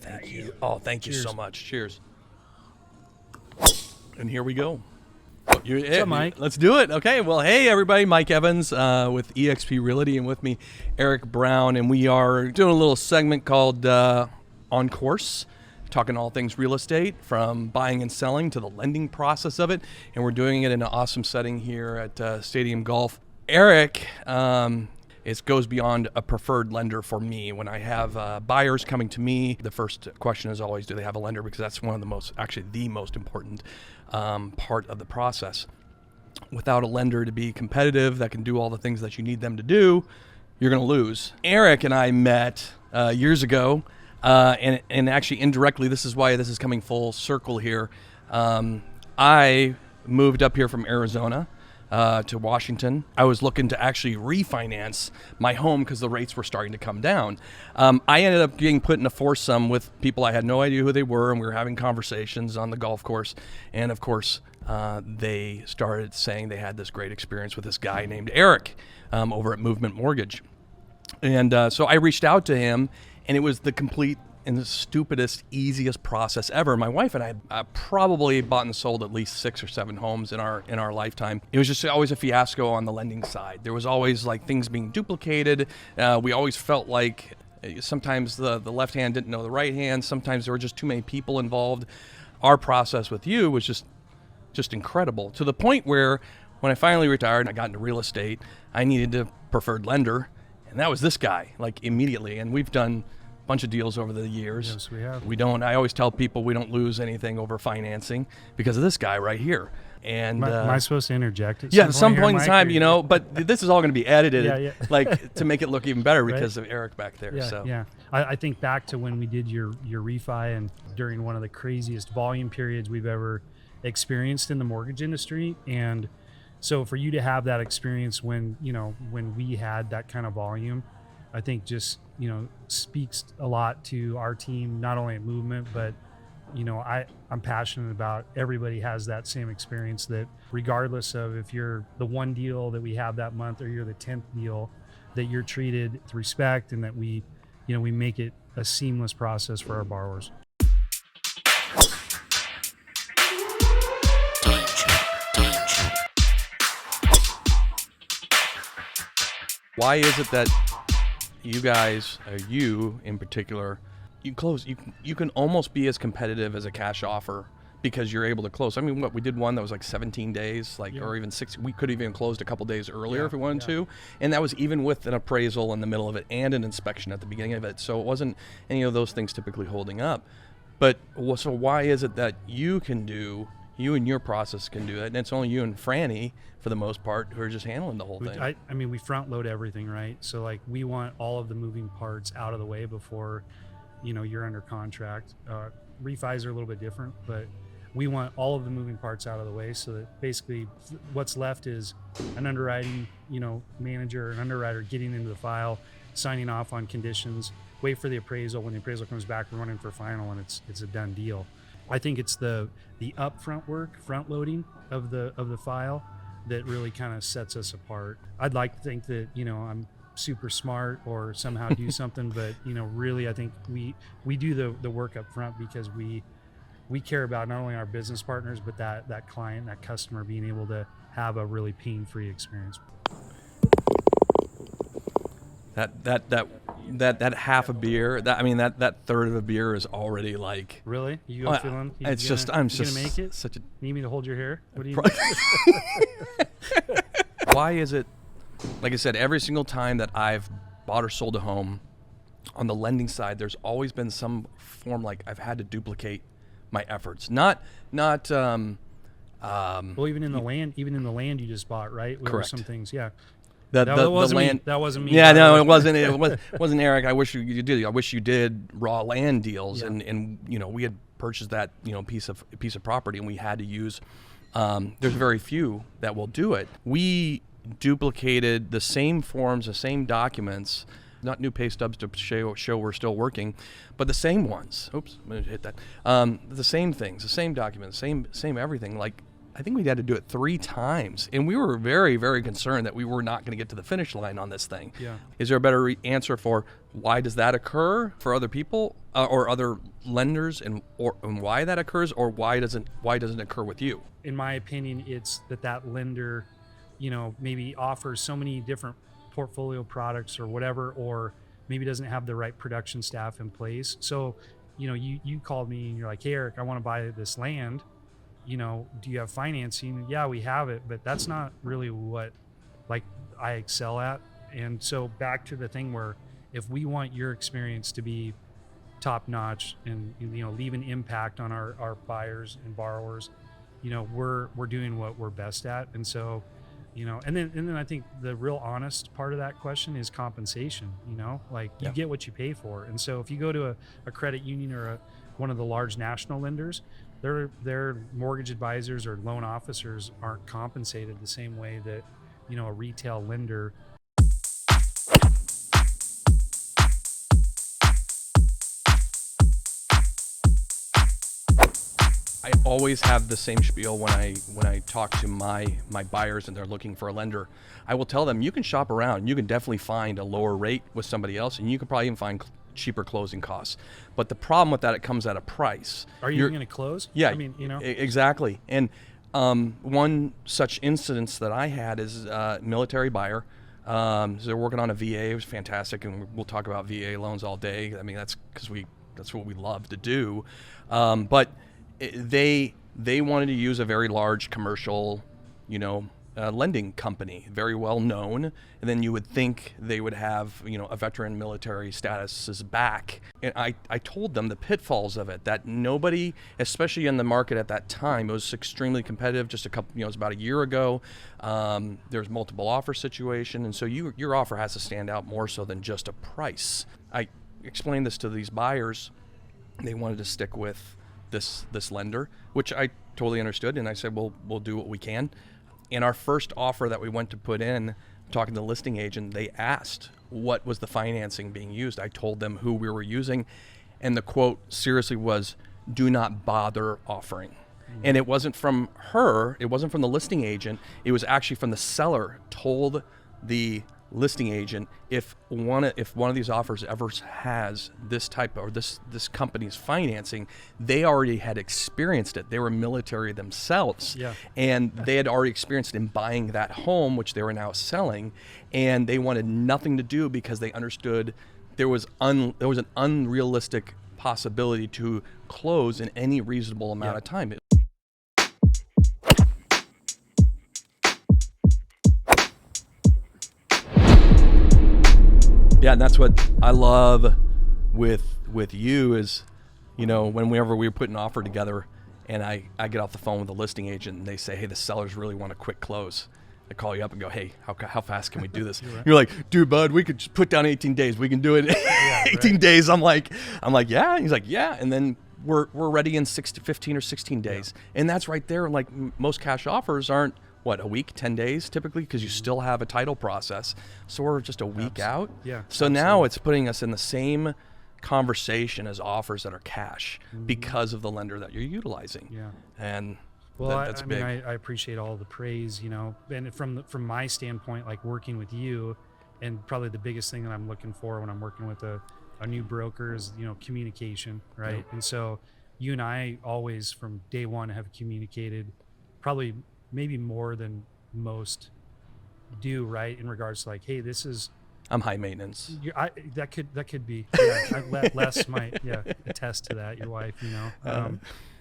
Thank you. Oh, thank you so much. Cheers. And here we go. What's up, Mike? Let's do it. Okay. Well, hey, everybody. Mike Evans with eXp Realty, and with me, Eric Brown. And we are doing a little segment called On Course, talking all things real estate, from buying and selling to the lending process of it. And we're doing it in an awesome setting here at Stadium Golf. Eric it goes beyond a preferred lender for me. When I have buyers coming to me, the first question is always, do they have a lender? Because that's one of the most, actually the most important part of the process. Without a lender to be competitive, that can do all the things that you need them to do, you're going to lose. Eric and I met years ago, and actually indirectly, this is why this is coming full circle here. I moved up here from Arizona to Washington. I was looking to actually refinance my home because the rates were starting to come down. I ended up getting put in a foursome with people I had no idea who they were, and we were having conversations on the golf course. And of course, they started saying they had this great experience with this guy named Eric over at Movement Mortgage. And so I reached out to him, and it was the complete and the stupidest, easiest process ever. My wife and I probably bought and sold at least 6 or 7 homes in our lifetime. It was just always a fiasco on the lending side. There was always like things being duplicated. We always felt like sometimes the left hand didn't know the right hand. Sometimes there were just too many people involved. Our process with you was just incredible, to the point where when I finally retired and I got into real estate, I needed a preferred lender, and that was this guy, like immediately. And we've done bunch of deals over the years. Yes, we have. I always tell people we don't lose anything over financing because of this guy right here. And am I supposed to interject at some point in time, but this is all going to be edited, like to make it look even better because of Eric back there. I think back to when we did your refi, and during one of the craziest volume periods we've ever experienced in the mortgage industry. And so for you to have that experience when we had that kind of volume, I think just speaks a lot to our team, not only at Movement, but I'm passionate about everybody has that same experience, that regardless of if you're the one deal that we have that month or you're the 10th deal, that you're treated with respect, and that we make it a seamless process for our borrowers. Why is it that you guys, you in particular, you can almost be as competitive as a cash offer because you're able to close? I mean, we did one that was like 17 days, or even 6. We could have even closed a couple days earlier if we wanted to, and that was even with an appraisal in the middle of it and an inspection at the beginning of it. So it wasn't any of those things typically holding up. But so why is it that you and your process can do it, and it's only you and Franny for the most part who are just handling the whole thing? I mean, we front load everything, right? So like we want all of the moving parts out of the way before you're under contract. Refis are a little bit different, but we want all of the moving parts out of the way, so that basically what's left is an underwriting manager, an underwriter getting into the file, signing off on conditions, wait for the appraisal. When the appraisal comes back, we're running for final, and it's a done deal. I think it's the upfront work, front loading of the file that really kind of sets us apart. I'd like to think that I'm super smart or somehow do something, but really I think we do the work up front because we care about not only our business partners, but that client, that customer being able to have a really pain-free experience. That half a beer, that third of a beer is already like. Really? You go feeling? I'm just gonna make it. Such a. Need me to hold your hair? What do you? Why is it? Like I said, every single time that I've bought or sold a home, on the lending side, there's always been some form like I've had to duplicate my efforts. Not. Well, even in the land you just bought, right? There were some things, yeah. That wasn't me. Yeah, no, it wasn't. It wasn't Eric. I wish you did. I wish you did raw land deals, and we had purchased that piece of property, and we had to use. There's very few that will do it. We duplicated the same forms, the same documents, not new pay stubs to show we're still working, but the same ones. Oops, I'm gonna hit that. The same things, the same documents, same everything. Like I think we had to do it 3 times, and we were very, very concerned that we were not going to get to the finish line on this thing. Yeah. Is there a better answer for why does that occur for other people or other lenders, and why that occurs, or why doesn't it occur with you? In my opinion, it's that lender, maybe offers so many different portfolio products or whatever, or maybe doesn't have the right production staff in place. So, you called me and you're like, hey, Eric, I want to buy this land. Do you have financing? Yeah, we have it, but that's not really what I excel at. And so back to the thing where if we want your experience to be top notch and leave an impact on our buyers and borrowers, we're doing what we're best at. And so, and then I think the real honest part of that question is compensation. You get what you pay for. And so if you go to a credit union or one of the large national lenders, their mortgage advisors or loan officers aren't compensated the same way that a retail lender. I always have the same spiel when I talk to my buyers and they're looking for a lender. I will tell them, you can shop around. You can definitely find a lower rate with somebody else, and you can probably even find cheaper closing costs. But the problem with that, it comes at a price. Are you going to close? Yeah, I mean, exactly. And one such instance that I had is a military buyer. So they're working on a VA. It was fantastic, and we'll talk about VA loans all day. I mean, that's because that's what we love to do. But they wanted to use a very large commercial, lending company, very well known, and then you would think they would have, a veteran military status back. And I told them the pitfalls of it, that nobody, especially in the market at that time, it was extremely competitive. Just it was about a year ago. There's multiple offer situation, and so your offer has to stand out more so than just a price. I explained this to these buyers. They wanted to stick with this lender, which I totally understood, and I said, well, we'll do what we can. In our first offer that we went to put in, talking to the listing agent, they asked what was the financing being used. I told them who we were using, and the quote seriously was, do not bother offering. And it wasn't from her, it wasn't from the listing agent, it was actually from the seller told the listing agent, if one of these offers ever has this type or this company's financing, they already had experienced it. They were military themselves, and they had already experienced it in buying that home, which they were now selling, and they wanted nothing to do because they understood there was an unrealistic possibility to close in any reasonable amount of time. Yeah, and that's what I love with you is, whenever we were putting an offer together and I get off the phone with the listing agent and they say, hey, the sellers really want a quick close. I call you up and go, hey, how fast can we do this? You're like, dude, bud, we could just put down 18 days. We can do it in 18 days. I'm like, yeah. He's like, yeah. And then we're ready in 15 or 16 days. Yeah. And that's right there. Like most cash offers aren't, a week, 10 days typically, because you still have a title process. So we're just a week out. Yeah. So now it's putting us in the same conversation as offers that are cash because of the lender that you're utilizing. Yeah. And that's big. I mean, I appreciate all the praise, and from my standpoint, like working with you, and probably the biggest thing that I'm looking for when I'm working with a new broker is, communication, right? Yeah. And so you and I always from day one have communicated probably maybe more than most do, right? In regards to like, hey, this is, I'm high maintenance. That could be. Les might attest to that. Your wife,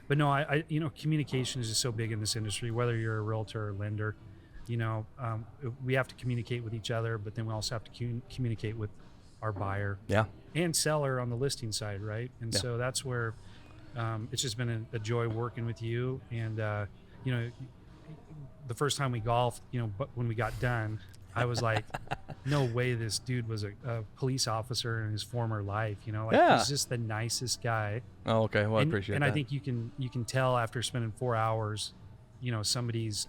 but no, I communication is just so big in this industry. Whether you're a realtor or lender, we have to communicate with each other, but then we also have to communicate with our buyer, and seller on the listing side, right? And so that's where it's just been a joy working with you. And the first time we golfed, but when we got done, I was like, no way this dude was a police officer in his former life, he's just the nicest guy. Oh, okay. Well, I appreciate that. And I think you can tell after spending 4 hours, somebody's,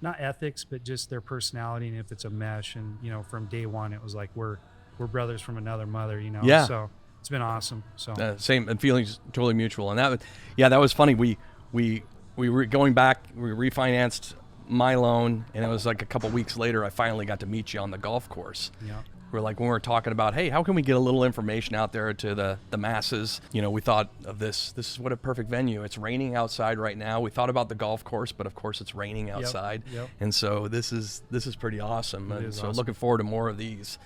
not ethics, but just their personality. And if it's a mesh, and, from day one, it was like, we're brothers from another mother, so it's been awesome. So same, and feelings totally mutual. And that was funny. We we were going back, we refinanced my loan, and it was like a couple weeks later, I finally got to meet you on the golf course. Yeah. We're like, when we were talking about, hey, how can we get a little information out there to the masses? You know, we thought of this is what a perfect venue. It's raining outside right now. We thought about the golf course, but of course it's raining outside. Yep. And so this is pretty awesome. It And is so awesome. looking forward to more of these.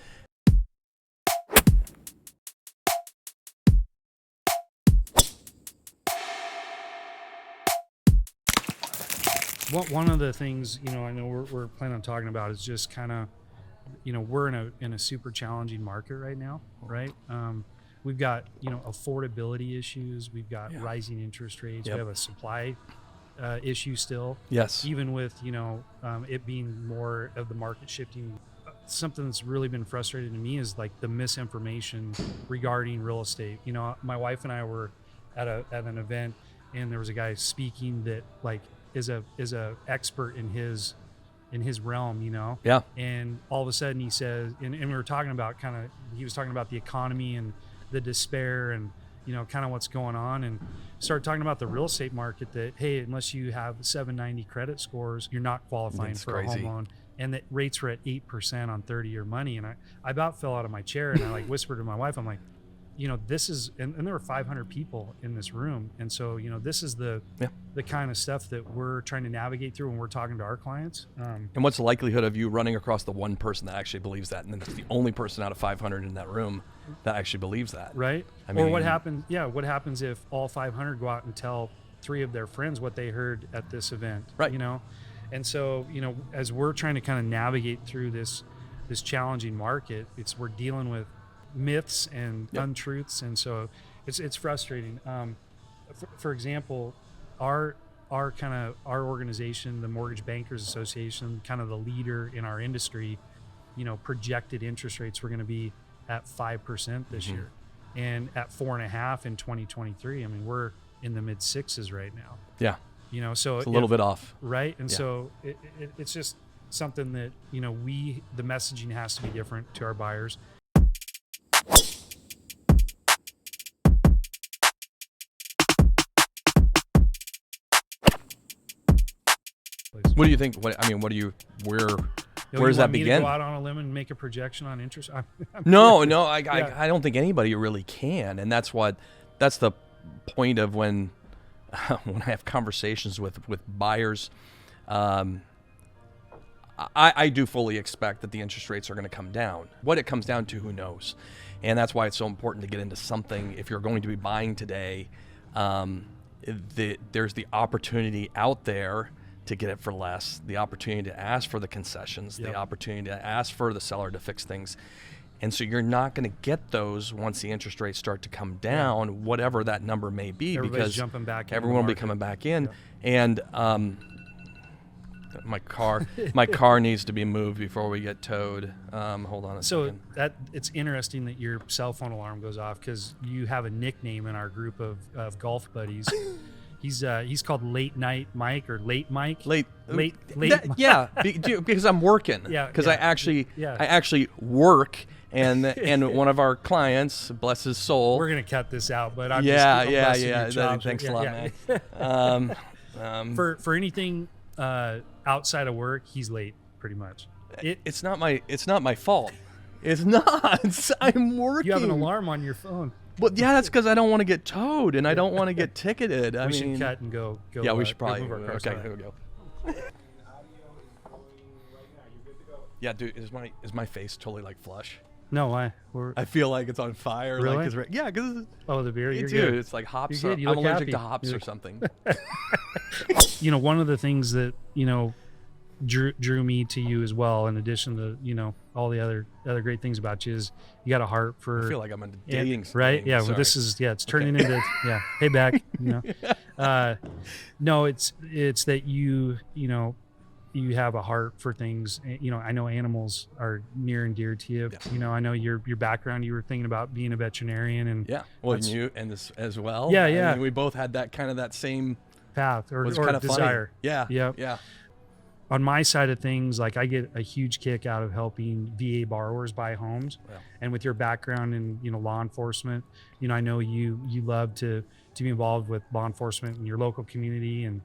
One of the things, I know we're planning on talking about is just kind of, we're in a super challenging market right now, right? We've got, affordability issues. We've got rising interest rates. Yep. We have a supply issue still. Yes. Even with, it being more of the market shifting. Something that's really been frustrating to me is like the misinformation regarding real estate. My wife and I were at an event, and there was a guy speaking that like is a expert in his realm, Yeah. and all of a sudden he says, and we were talking about he was talking about the economy and the despair and kind of what's going on, and started talking about the real estate market, that hey, unless you have 790 credit scores, you're not qualifying That's for crazy. a home loan, and that rates were at 8% on 30-year money. And I about fell out of my chair, and I like whispered to my wife, I'm like, this is, and there were 500 people in this room. And so, this is the kind of stuff that we're trying to navigate through when we're talking to our clients. And what's the likelihood of you running across the one person that actually believes that? And then it's the only person out of 500 in that room that actually believes that. Right. I mean, or what happens if all 500 go out and tell 3 of their friends what they heard at this event, right? And so, as we're trying to kind of navigate through this challenging market, Mm-hmm. we're dealing with myths and untruths, and so it's frustrating. For example, our organization, the Mortgage Bankers Association, kind of the leader in our industry, projected interest rates were going to be at 5% this Mm-hmm. year, and at 4.5% in 2023. I mean, we're in the mid sixes right now. Yeah. So it's a little bit off, right? And so it's just something that the messaging has to be different to our buyers. What do you think? Where does that begin? Go out on a limb and make a projection on interest? No, I don't think anybody really can, and that's the point of when I have conversations with buyers. I do fully expect that the interest rates are going to come down. What it comes down to, who knows? And that's why it's so important to get into something. If you're going to be buying today, there's the opportunity out there to get it for less, the opportunity to ask for the concessions, the opportunity to ask for the seller to fix things. And so you're not going to get those once the interest rates start to come down, whatever that number may be. Everybody's because jumping back. Everyone will be coming back in. And my car needs to be moved before we get towed. Hold on a second. So it's interesting that your cell phone alarm goes off, because you have a nickname in our group of golf buddies. He's called Late Night Mike, or Late Mike. Late. Yeah, because I'm working. Yeah, because I actually work, and one of our clients, bless his soul. We're gonna cut this out, but I'm Thanks a lot, man. For anything outside of work, he's late, pretty much. It's not my fault. It's not. I'm working. You have an alarm on your phone. Well, yeah, that's because I don't want to get towed, and I don't want to get ticketed. We should cut and go. Yeah, we should probably move our cars. Okay, here we go. Yeah, dude, is my face totally like flush? No, why? I feel like it's on fire. Really? Because the beer. You're dude, good. it's like hops. You're good. You I'm look allergic happy. to hops or something. One of the things that drew me to you as well, in addition to all the other great things about you, is you got a heart for. I feel like I'm in dating. Right? Yeah. Well, this is it's turning into Hey, back. No, it's that you have a heart for things. I know animals are near and dear to you. Yeah. I know your background. You were thinking about being a veterinarian, and well, and you and this as well. Yeah. I mean, we both had that same path or kind of desire. Funny. Yeah. On my side of things, like, I get a huge kick out of helping VA borrowers buy homes. Yeah. And with your background in law enforcement, I know you love to be involved with law enforcement in your local community, and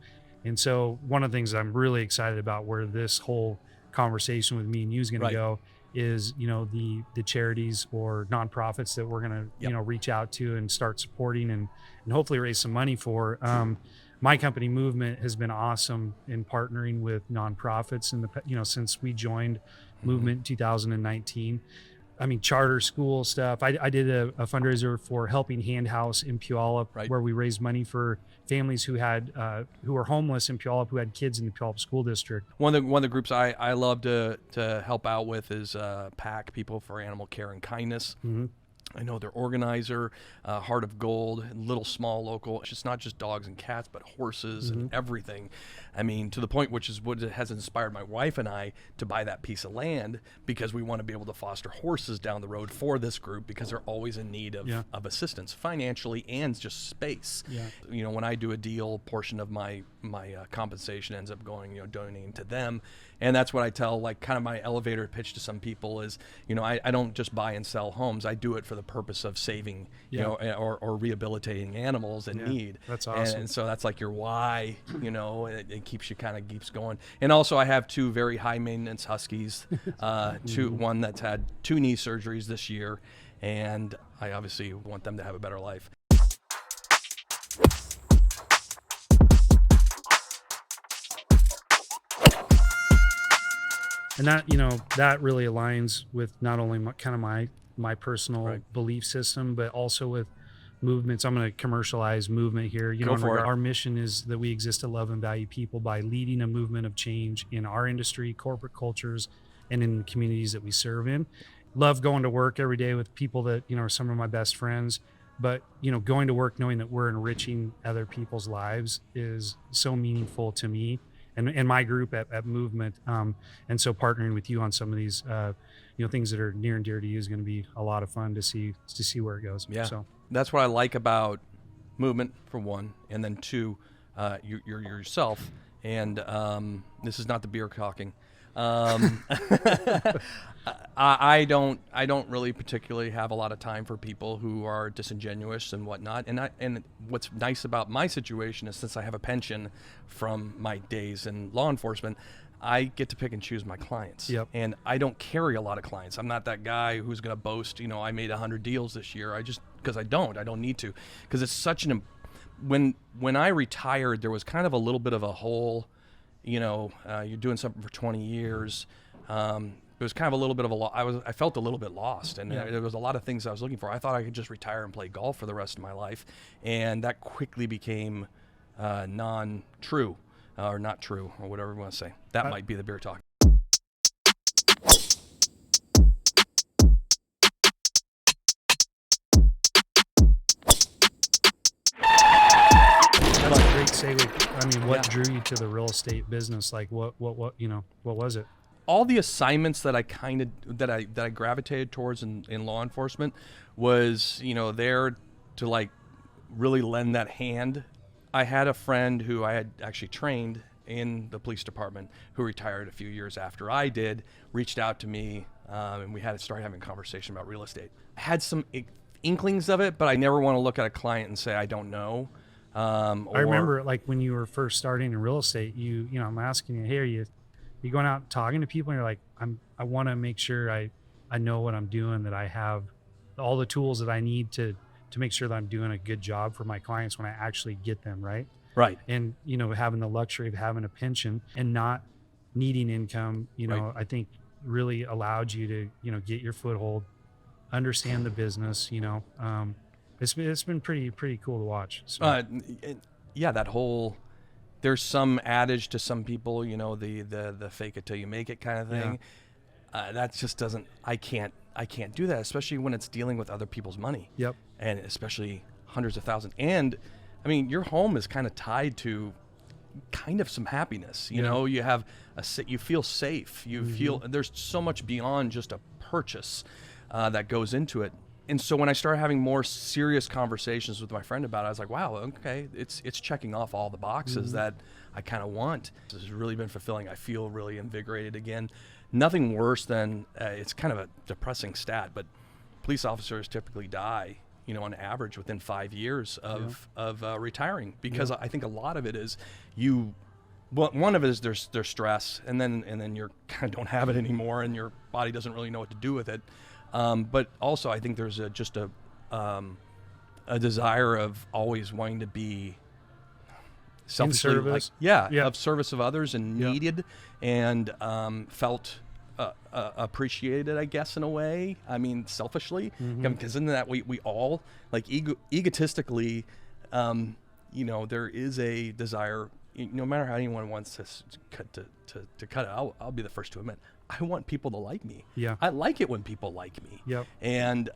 And so one of the things I'm really excited about where this whole conversation with me and you is going to go is, the charities or nonprofits that we're going to, reach out to and start supporting and hopefully raise some money for. My company Movement has been awesome in partnering with nonprofits since we joined Movement in 2019. I mean, charter school stuff. I did a fundraiser for Helping Hand House in Puyallup, where we raised money for families who were homeless in Puyallup, who had kids in the Puyallup school district. One of the groups I love to help out with is PAC, People for Animal Care and Kindness. Mm-hmm. I know their organizer, Heart of Gold, little small local. It's not just dogs and cats, but horses and everything. I mean, to the point which is what has inspired my wife and I to buy that piece of land, because we want to be able to foster horses down the road for this group, because they're always in need of assistance financially and just space. Yeah. When I do a deal, portion of my compensation ends up going, donating to them. And that's what I tell, like, kind of my elevator pitch to some people is, I don't just buy and sell homes. I do it for the purpose of saving, or rehabilitating animals in need. That's awesome. And so that's like your why, it keeps going. And also I have 2 very high maintenance huskies, one that's had 2 knee surgeries this year. And I obviously want them to have a better life. And that, that really aligns with not only my personal belief system, but also with movements. I'm going to commercialize Movement here. Our mission is that we exist to love and value people by leading a movement of change in our industry, corporate cultures, and in the communities that we serve in. Love going to work every day with people that, are some of my best friends. But, going to work knowing that we're enriching other people's lives is so meaningful to me and my group at Movement. And so partnering with you on some of these, things that are near and dear to you is going to be a lot of fun to see where it goes. Yeah. So that's what I like about Movement, for one, and then 2, you're yourself. And this is not the beer talking. I don't really particularly have a lot of time for people who are disingenuous and whatnot. And what's nice about my situation is, since I have a pension from my days in law enforcement, I get to pick and choose my clients. Yep. And I don't carry a lot of clients. I'm not that guy who's going to boast, I made 100 deals this year. Because I don't need to, because it's such when I retired, there was kind of a little bit of a hole. You're doing something for 20 years. It was kind of a little bit of I felt a little bit lost, and there was a lot of things I was looking for. I thought I could just retire and play golf for the rest of my life, and that quickly became non-true, or not true, or whatever you want to say. That might be the beer talk. great segue. I mean, what drew you to the real estate business? Like what was it? All the assignments that I gravitated towards in law enforcement was, there to like really lend that hand. I had a friend who I had actually trained in the police department who retired a few years after I did, reached out to me, and we had to start having a conversation about real estate. I had some inklings of it, but I never want to look at a client and say, I don't know. I remember like when you were first starting in real estate, I'm asking you, hey, are you going out talking to people and you're like, I want to make sure I know what I'm doing, that I have all the tools that I need to make sure that I'm doing a good job for my clients when I actually get them, right? Right. And, having the luxury of having a pension and not needing income, Right. I think really allowed you to, get your foothold, understand the business, it's been pretty cool to watch. So. Yeah, that whole, there's some adage to some people, the fake it till you make it kind of thing. Yeah. That just doesn't, I can't do that, especially when it's dealing with other people's money. Yep. And especially hundreds of thousands. And I mean, your home is kind of tied to kind of some happiness. You have you feel safe. You feel there's so much beyond just a purchase that goes into it. And so when I started having more serious conversations with my friend about it, I was like, wow, okay, it's checking off all the boxes that I kind of want. This has really been fulfilling. I feel really invigorated again. Nothing worse than, it's kind of a depressing stat, but police officers typically die, on average within 5 years of retiring, because I think a lot of it is you Well, one of it is there's stress, and then you're kind of don't have it anymore, and your body doesn't really know what to do with it. But also, I think there's just a desire of always wanting to be selfishly, In service. of service of others and needed, and felt appreciated, I guess, in a way. I mean, selfishly, because in that we all like egotistically, there is a desire. No matter how anyone wants to cut it, I'll be the first to admit I want people to like me. Yeah, I like it when people like me. Yep. And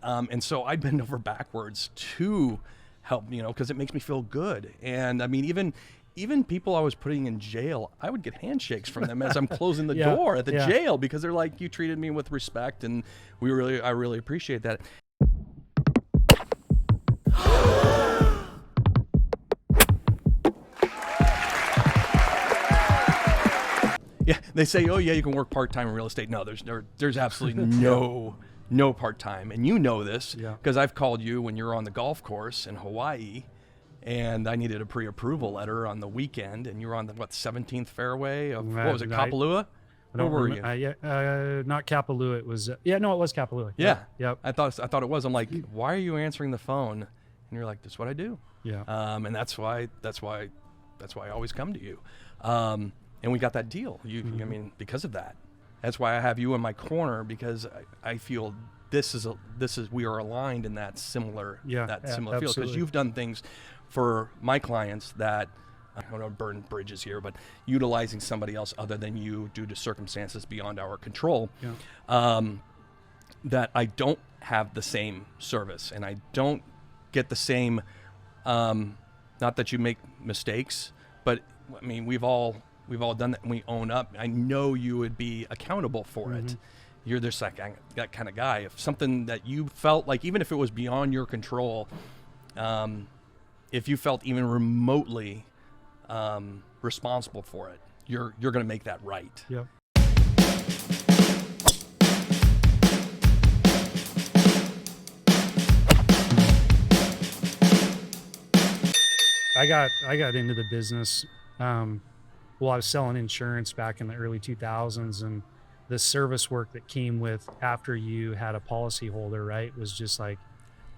so I bend over backwards to help, because it makes me feel good. And I mean, even people I was putting in jail, I would get handshakes from them as I'm closing the door at the jail, because they're like, you treated me with respect, and I really appreciate that. Yeah, they say, oh yeah, you can work part-time in real estate. No, there's absolutely no part-time, and you know this because I've called you when you're on the golf course in Hawaii, and I needed a pre-approval letter on the weekend, and you were on the 17th fairway of what was it, Kapalua? Where were you? Not Kapalua. It was it was Kapalua. Yeah. Yep. I thought it was. I'm like, why are you answering the phone? And you're like, that's what I do. Yeah. And that's why I always come to you. And we got that deal. I mean, because of that. That's why I have you in my corner, because I feel we are aligned in that similar field, because you've done things for my clients that, I don't know, burn bridges here, but utilizing somebody else other than you due to circumstances beyond our control, that I don't have the same service, and I don't get the same, not that you make mistakes, but I mean, we've all done that, and we own up. I know you would be accountable for it. You're just like that kind of guy. If something that you felt like, even if it was beyond your control, if you felt even remotely responsible for it, you're going to make that right. Yep. I got into the business. I was selling insurance back in the early 2000s, and the service work that came with after you had a policy holder, right, was just like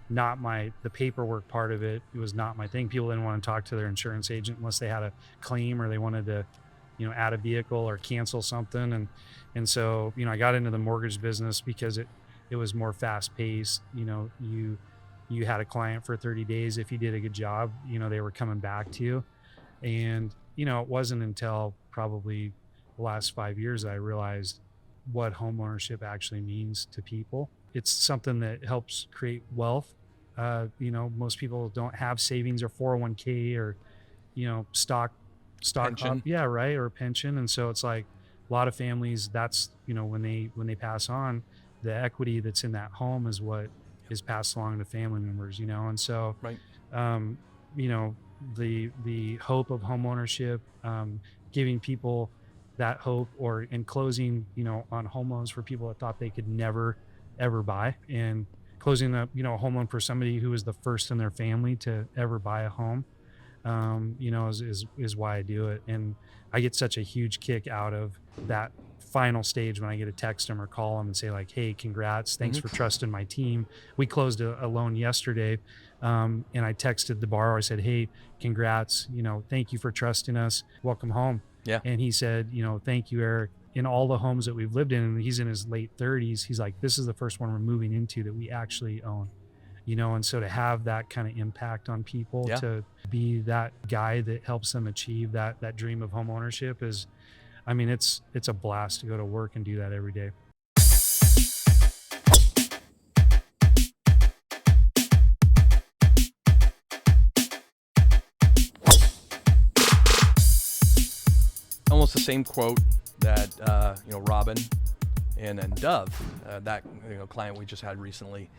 the paperwork part of it. It was not my thing. People didn't want to talk to their insurance agent unless they had a claim or they wanted to, add a vehicle or cancel something. And so, I got into the mortgage business because it was more fast paced. You had a client for 30 days. If you did a good job, they were coming back to you. And it wasn't until probably the last 5 years that I realized what homeownership actually means to people. It's something that helps create wealth. Most people don't have savings or 401k or, stock Pension. Or pension. And so it's like a lot of families, that's, when they pass on, the equity that's in that home is what is passed along to family members, and so, right. The hope of homeownership, giving people that hope, or in closing, on home loans for people that thought they could never, ever buy, and closing a home loan for somebody who was the first in their family to ever buy a home, is why I do it. And I get such a huge kick out of that final stage when I get to text them or call them and say like, hey, congrats, thanks for trusting my team. We closed a loan yesterday, and I texted the borrower. I said, hey, congrats, thank you for trusting us, welcome home. Yeah. And he said, thank you, Eric. In all the homes that we've lived in, and he's in his late 30s, he's like, this is the first one we're moving into that we actually own. And so to have that kind of impact on people, to be that guy that helps them achieve that dream of home ownership is, I mean, it's a blast to go to work and do that every day. Almost the same quote that Robin and Dove, that client we just had recently,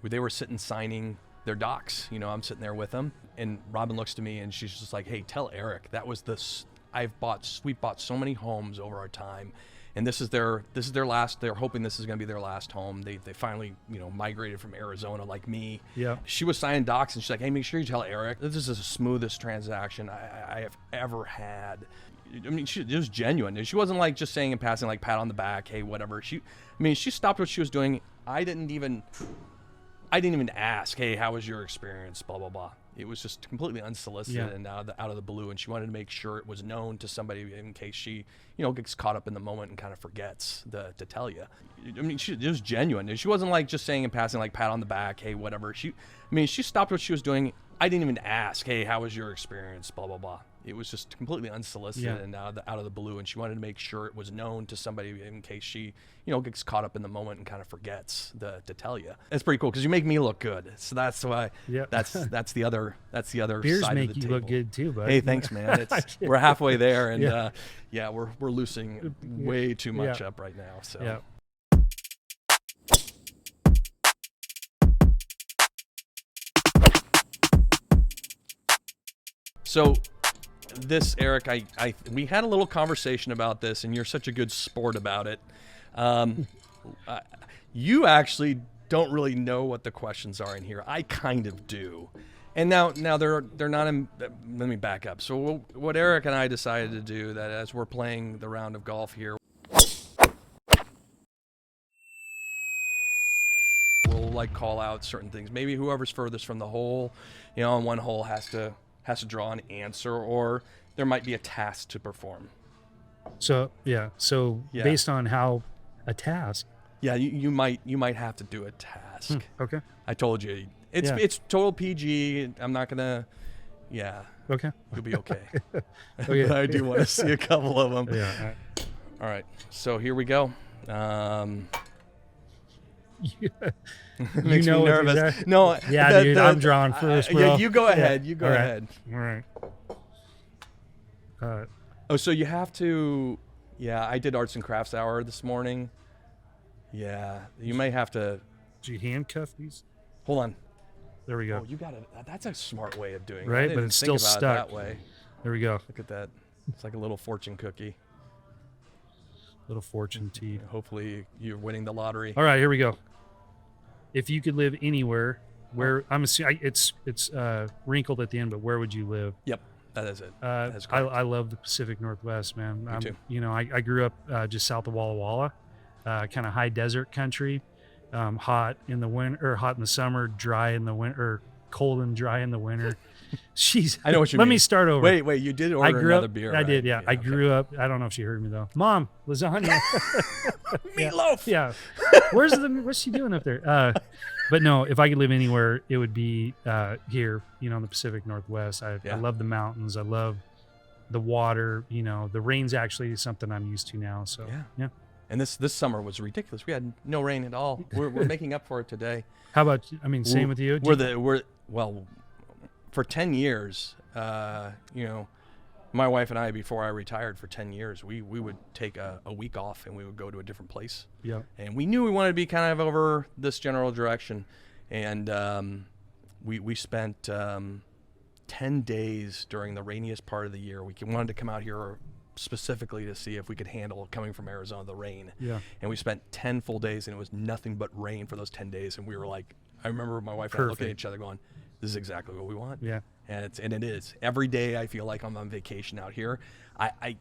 they were sitting signing their docs. I'm sitting there with them, and Robin looks to me and she's just like, hey, tell Eric that was we've bought so many homes over our time, and this is their last. They're hoping this is going to be their last home. They finally migrated from Arizona like me. Yeah. She was signing docs, and she's like, hey, make sure you tell Eric this is the smoothest transaction I have ever had. I mean, it was genuine. She wasn't like just saying in passing, like pat on the back, hey, whatever. She stopped what she was doing. I didn't even ask, hey, how was your experience? Blah, blah, blah. It was just completely unsolicited and out of the blue. And she wanted to make sure it was known to somebody in case she, gets caught up in the moment and kind of forgets to tell you. I mean, it was genuine. She wasn't like just saying in passing, like pat on the back, hey, whatever. She stopped what she was doing. I didn't even ask, hey, how was your experience? Blah, blah, blah. It was just completely unsolicited and out of the blue. And she wanted to make sure it was known to somebody in case she, gets caught up in the moment and kind of forgets to tell you. It's pretty cool because you make me look good. So that's why. That's the other Beers side make of the you table. look good too, bud. Hey, thanks, man. We're halfway there, and we're losing way too much up right now. So. Yeah. So this, Eric, we had a little conversation about this, and you're such a good sport about it. You actually don't really know what the questions are in here. I kind of do. And now they're not in. Let me back up. So what Eric and I decided to do, that as we're playing the round of golf here, we'll like call out certain things. Maybe whoever's furthest from the hole, on one hole has to draw an answer, or there might be a task to perform. So based on how a task. Yeah, you might have to do a task. Okay. I told you. It's total PG. I'm not gonna. Yeah. Okay. You'll be okay. Okay. But I do want to see a couple of them. Yeah. All right. So here we go. Makes me nervous. No. Yeah, dude. I'm drawing first, bro. Yeah, you go ahead. You go ahead. All right. So you have to. Yeah, I did arts and crafts hour this morning. Yeah, you may have to. Did you handcuff these? Hold on. There we go. Oh, you got it. That's a smart way of doing it. Right, but it's still stuck that way. There we go. Look at that. It's like a little fortune cookie. Little fortune tea. Hopefully you're winning the lottery. All right, here we go. If you could live anywhere, where I'm assuming it's wrinkled at the end, but where would you live? Yep, that is it. I love the Pacific Northwest, man. Me too. I grew up just south of Walla Walla, kind of high desert country, hot in the winter, or hot in the summer, dry in the winter, or cold and dry in the winter. Jeez, I know what you Let mean. me start over. Wait, you did order another beer, I right? did, yeah. I grew up. I don't know if she heard me though. Mom, lasagna. Meatloaf. Yeah. What's she doing up there? But no, if I could live anywhere, it would be here, in the Pacific Northwest. I love the mountains. I love the water. The rain's actually something I'm used to now. So yeah. And this summer was ridiculous. We had no rain at all. We're making up for it today. How about? Same with you. For 10 years, my wife and I, before I retired for 10 years, we would take a week off and we would go to a different place. Yeah. And we knew we wanted to be kind of over this general direction. And we spent 10 days during the rainiest part of the year. We wanted to come out here specifically to see if we could handle coming from Arizona, the rain. Yeah. And we spent 10 full days, and it was nothing but rain for those 10 days. And we were like, I remember my wife and I looking at each other going, this is exactly what we want. Yeah. And it is. Every day I feel like I'm on vacation out here. I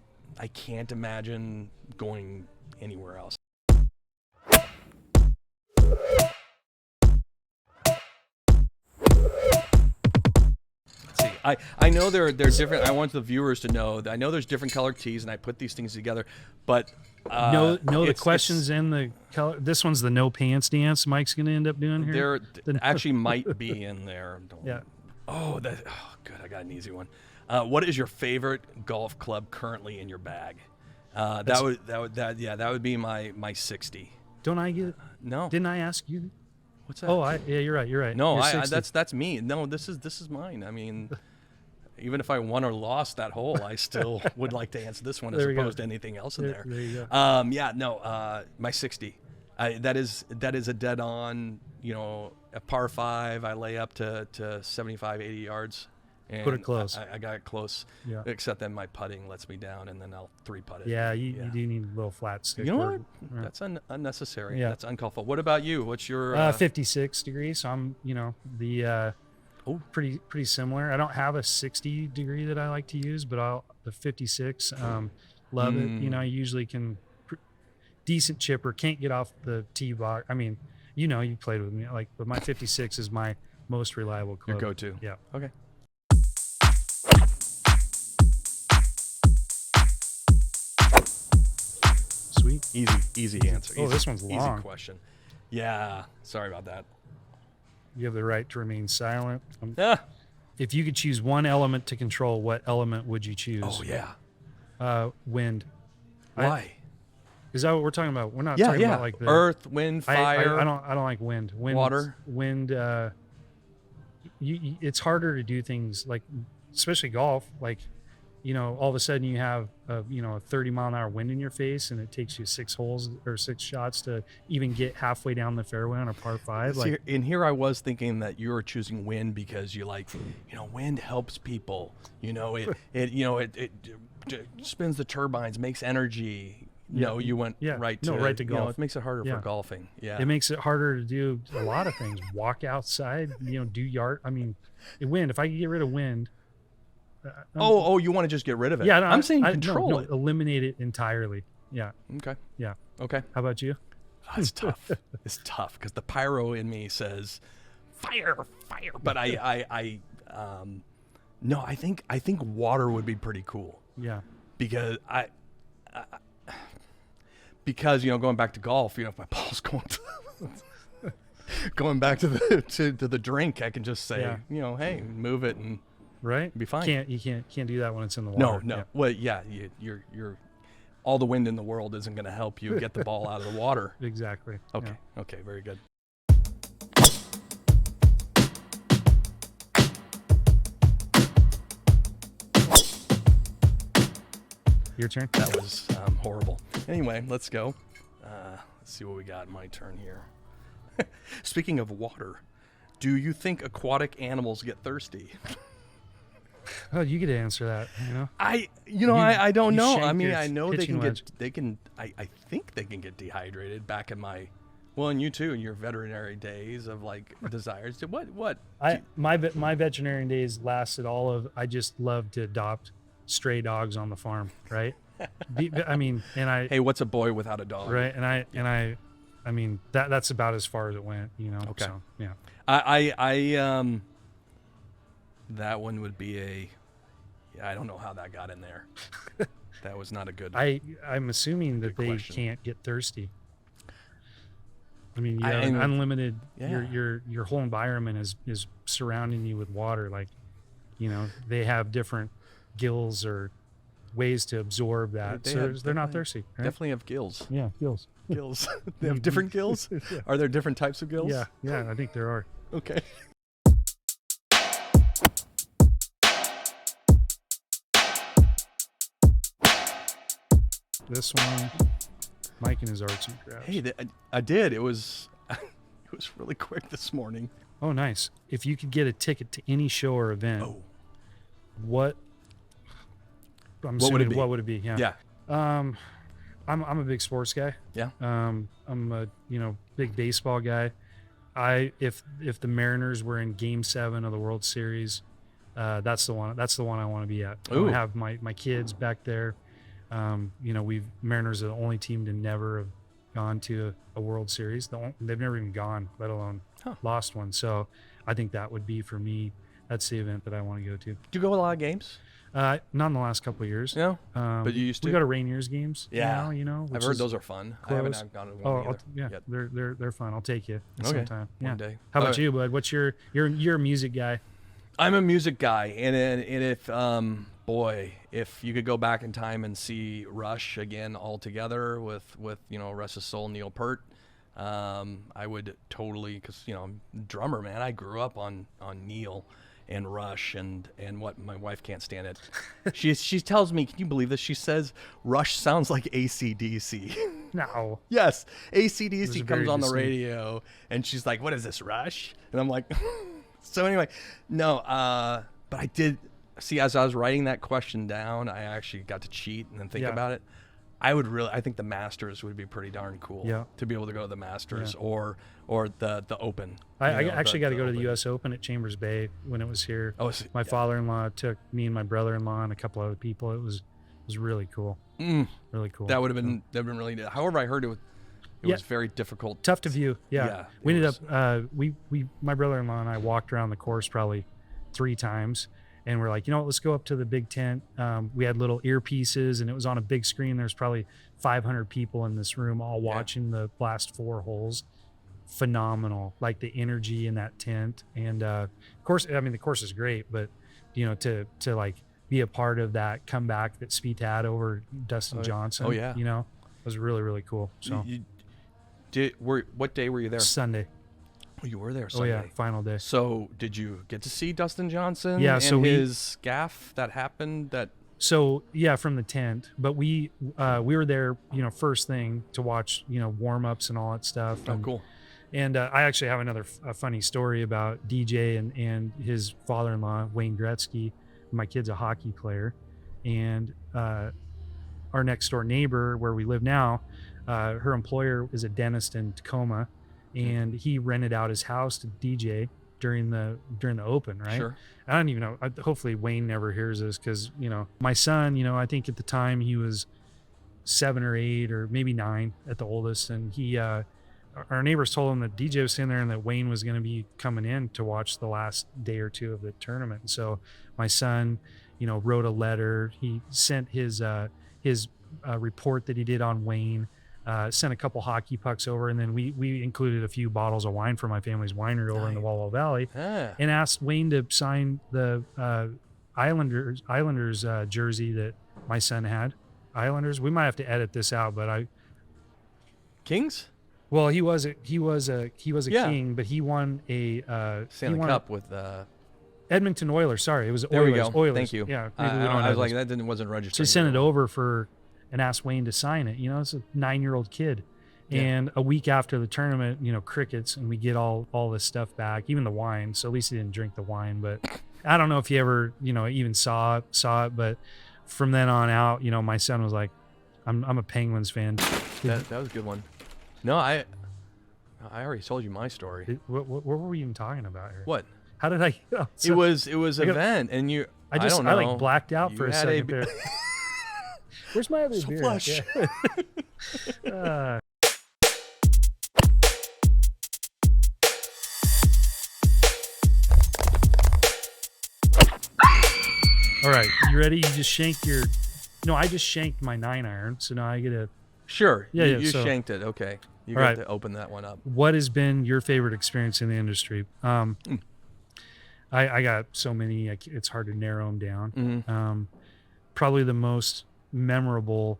can't imagine going anywhere else. Let's see. I know they're different. I want the viewers to know that I know there's different colored tees, and I put these things together, but the questions in the color. This one's the no pants dance Mike's gonna end up doing here. There actually might be in there. Yeah. Oh, good. I got an easy one. What is your favorite golf club currently in your bag? That would be my 60. Don't I get? No. Didn't I ask you? What's that? Oh, you're right. No, that's me. No, this is mine. I mean, even if I won or lost that hole, I still would like to answer this one as opposed to anything else in there. There you go. My 60. That is a dead on. A par 5. I lay up to 75, 80 yards. And put it close. I got it close. Yeah. Except then my putting lets me down, and then I'll 3-putt it. Yeah, you do need a little flat stick. You know what? That's unnecessary. Yeah. That's uncalled for. What about you? What's your 56 degrees? So I'm, the Oh. pretty similar. I don't have a 60 degree that I like to use, but the 56, love it. You know, I usually can decent chipper, can't get off the tee box. I mean, you know, you played with me, like, but my 56 is my most reliable club. Your go-to. Yeah. Okay. Sweet. Easy answer. Oh, this one's long. Easy question. Yeah. Sorry about that. You have the right to remain silent. Ah. If you could choose one element to control, what element would you choose? Oh yeah. Wind. Why? Is that what we're talking about? We're not talking about like the earth, wind, fire. I don't like wind. Water. Wind. It's harder to do things like, especially golf. Like, you know, all of a sudden you have a 30-mile-an-hour wind in your face, and it takes you 6 holes or 6 shots to even get halfway down the fairway on a par 5. See, in here I was thinking that you were choosing wind because you like, wind helps people. It spins the turbines, makes energy. No, you went right to golf. It makes it harder for golfing. Yeah, it makes it harder to do a lot of things. Walk outside, do yard. I mean, wind. If I could get rid of wind. You want to just get rid of it? Yeah, I'm saying control it. Eliminate it entirely. Yeah. Okay. Yeah. Okay. How about you? It's tough. It's tough because the pyro in me says fire. But no, I think water would be pretty cool. Yeah. Because because going back to golf, if my ball's going back to the drink, I can just say, hey, move it and be fine. You can't do that when it's in the water. No. Yeah. Well, yeah, you're all the wind in the world isn't going to help you get the ball out of the water. Exactly. Okay. Yeah. Okay. Very good. Your turn. That was horrible. Anyway, let's go. Let's see what we got. My turn here. Speaking of water, do you think aquatic animals get thirsty? Oh, you get to answer that. I don't know. I mean, I know they can wedge. I think they can get dehydrated. Back in and you too, in your veterinary days of like desires. What? My veterinarian days lasted I just loved to adopt stray dogs on the farm, right? Hey, what's a boy without a dog? Right. I mean, that's about as far as it went, Okay. So, yeah. I that one would be I don't know how that got in there. That was not a good. I'm assuming that they question. can't get thirsty. I mean, you have an unlimited. Yeah. Your whole environment is surrounding you with water. Like, they have different gills or ways to absorb that, they're not thirsty. Right? Definitely have gills. Yeah, gills. Gills. They have different gills. Yeah. Are there different types of gills? Yeah, I think there are. Okay. This one, Mike and his arts and crafts. Hey, I did. It was really quick this morning. Oh, nice. If you could get a ticket to any show or event, what would it be? Yeah. I'm a big sports guy. Yeah. I'm a big baseball guy. If the Mariners were in Game 7 of the World Series, that's the one I want to be at. I want to have my kids back there. Mariners are the only team to never have gone to a World Series. They've never even gone, let alone lost one. So I think that would be, for me, that's the event that I want to go to. Do you go to a lot of games? Not in the last couple of years. No, but you used to. We go to Rainier's games. Yeah, now, I've heard those are fun. Close. I haven't gone to one yet. They're fun. I'll take you sometime. One day. How about you, bud? What's you're a music guy? I'm a music guy, and if if you could go back in time and see Rush again all together with Russ's Soul, Neil Peart, I would totally, because I'm a drummer, man. I grew up on Neil and Rush and what my wife can't stand it. She tells me, can you believe this? She says Rush sounds like AC/DC. No. Yes, AC/DC comes on the radio, and she's like, "What is this, Rush?" And I'm like, so anyway, no. But I did see, as I was writing that question down, I actually got to cheat and then think about it. I think the Masters would be pretty darn cool. Yeah. To be able to go to the Masters Yeah. or the Open. I You know, actually got to go to the Open. U.S. Open at Chambers Bay when it was here. Oh, My father-in-law took me and my brother-in-law and a couple other people. It was really cool. Really cool. That would have been really. However, I heard it was very difficult. Tough to view. Yeah. Yeah, We it ended was. up my brother-in-law and I walked around the course probably 3 times, and we're like, you know what, let's go up to the big tent. We had little earpieces and it was on a big screen. There's probably 500 people in this room all watching the last 4 holes. Phenomenal, like the energy in that tent. And of course, I mean, the course is great, but you know, to like be a part of that comeback that Spieth had over Dustin Johnson, you know, was really, really cool. So What day were you there? Sunday. Oh, you were there Sunday. Oh yeah, final day. So did you get to see Dustin Johnson? Yeah, and so his gaff that happened. So yeah, from the tent, but we were there, you know, first thing to watch, you know, warm-ups and all that stuff. Oh, cool. And I actually have another funny story about DJ and his father-in-law, Wayne Gretzky. My kid's a hockey player, and our next door neighbor where we live now, her employer is a dentist in Tacoma, and he rented out his house to DJ during the Open, right? Sure. I don't even know. Hopefully Wayne never hears this, because you know, my son, you know, I think at the time he was 7 or 8 or maybe 9 at the oldest, and he our neighbors told him that DJ was sitting there and that Wayne was going to be coming in to watch the last day or 2 of the tournament. And so my son, you know, wrote a letter. He sent his report that he did on Wayne, sent a couple hockey pucks over, and then we included a few bottles of wine for my family's winery over in the Wallowa Valley, and asked Wayne to sign the Islanders jersey that my son had. Islanders. We might have to edit this out, but Kings? Well, he was a king, but he won a Stanley Cup with Edmonton Oilers. Sorry, it was there Oilers. we go. Oilers. Thank you. Yeah, I was like, that wasn't registered. So he sent it over and asked Wayne to sign it. You know, it's a 9-year-old kid. Yeah. And a week after the tournament, you know, crickets, and we get all this stuff back, even the wine. So at least he didn't drink the wine. But I don't know if he ever, you know, even saw it. But from then on out, you know, my son was like, I'm a Penguins fan. That was a good one. No, I already told you my story. What were we even talking about here? What? How did I? Oh, it was event, and you. I don't know. I like blacked out for a second there. Where's my other beer? Flush. Yeah. All right, you ready? You just shanked your. No, I just shanked my 9-iron, so now I get a. Sure. Yeah, you so, shanked it. Okay. You got to open that one up. What has been your favorite experience in the industry? I got so many. It's hard to narrow them down. Mm-hmm. Probably the most memorable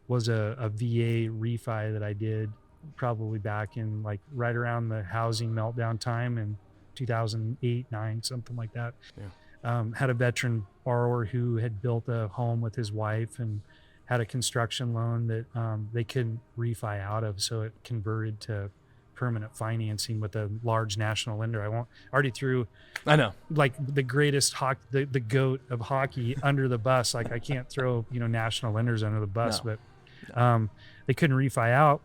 was a VA refi that I did probably back in like right around the housing meltdown time in 2008, 9, something like that. Yeah. Had a veteran borrower who had built a home with his wife and had a construction loan that they couldn't refi out of, so it converted to permanent financing with a large national lender. I know like the greatest the goat of hockey under the bus. Like I can't throw, you know, national lenders under the bus, but they couldn't refi out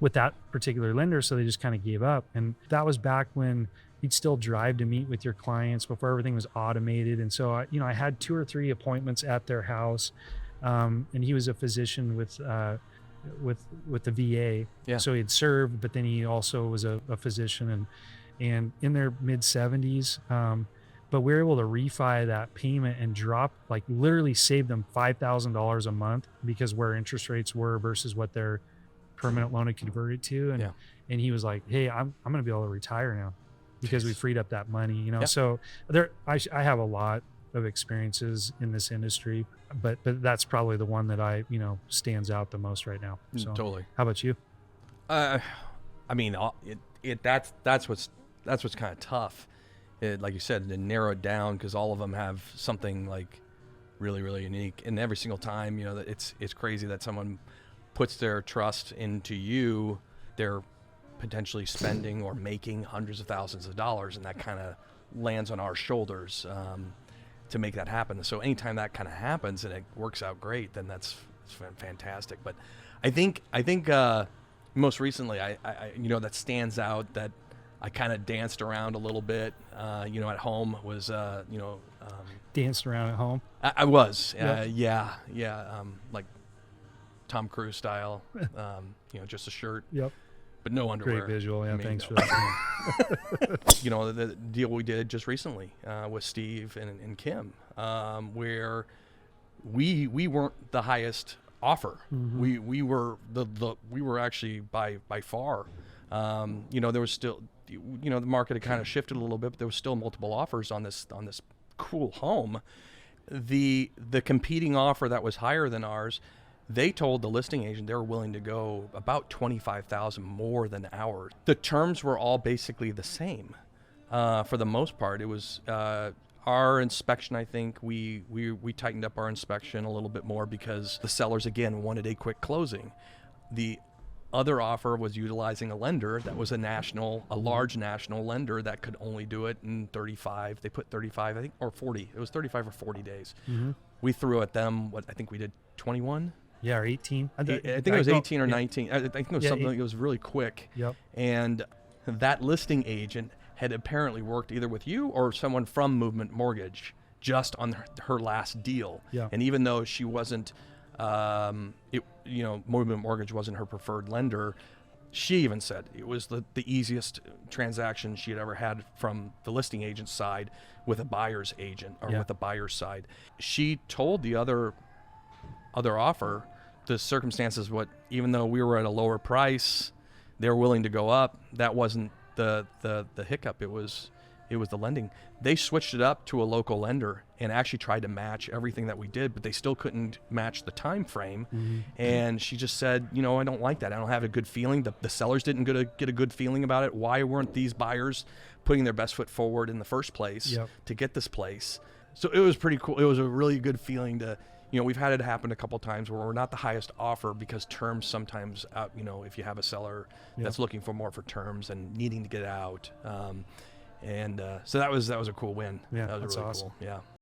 with that particular lender, so they just kind of gave up. And that was back when you'd still drive to meet with your clients before everything was automated. And so I had 2 or 3 appointments at their house. And he was a physician with the VA. Yeah. So he had served, but then he also was a physician and in their mid 70s. But we were able to refi that payment and drop, like literally save them $5,000 a month because where interest rates were versus what their permanent loan had converted to. And he was like, hey, I'm going to be able to retire now because we freed up that money, you know? So I have a lot of experiences in this industry, but that's probably the one that I, you know, stands out the most right now. So totally. How about you? I mean, that's what's kind of tough. Like you said, to narrow it down because all of them have something like really, really unique. And every single time, you know, that it's crazy that someone puts their trust into you, they're potentially spending or making hundreds of thousands of dollars, and that kind of lands on our shoulders to make that happen. So anytime that kind of happens and it works out great, then that's it's fantastic. But I think most recently, I that stands out that I kind of danced around a little bit, at home was, Danced around at home. I was, Yep. like Tom Cruise style, just a shirt, Yep. but no underwear. Great visual. Yeah. I mean, Thanks for that. the deal we did just recently with Steve and Kim, where we weren't the highest offer. Mm-hmm. We were we were actually by far. There was still, the market had kind of shifted a little bit, but there was still multiple offers on this cool home. The competing offer that was higher than ours, they told the listing agent they were willing to go about $25,000 more than ours. The terms were all basically the same. For the most part, it was our inspection. I think we tightened up our inspection a little bit more because the sellers again wanted a quick closing. The other offer was utilizing a lender that was a large national lender that could only do it in 35. They put 35, I think, or 40. It was 35 or 40 days. Mm-hmm. We threw at them I think we did 21. Yeah, or 18. I think it was 18 or yeah. 19. I think it was something that was really quick. Yep. And that listing agent had apparently worked either with you or someone from Movement Mortgage just on her last deal. Yeah. And even though she wasn't, Movement Mortgage wasn't her preferred lender, she even said it was the easiest transaction she had ever had from the listing agent's side with a buyer's agent or with a buyer's side. She told the other offer the circumstances, even though we were at a lower price, they were willing to go up. That wasn't the hiccup. It was the lending. They switched it up to a local lender and actually tried to match everything that we did, but they still couldn't match the time frame. Mm-hmm. And she just said, I don't like that. I don't have a good feeling. The sellers didn't get a good feeling about it. Why weren't these buyers putting their best foot forward in the first place to get this place? So it was pretty cool. It was a really good feeling to, we've had it happen a couple times where we're not the highest offer because terms sometimes out, if you have a seller that's looking for more for terms and needing to get out. So that was a cool win. Yeah, that was that's really awesome. cool. Yeah.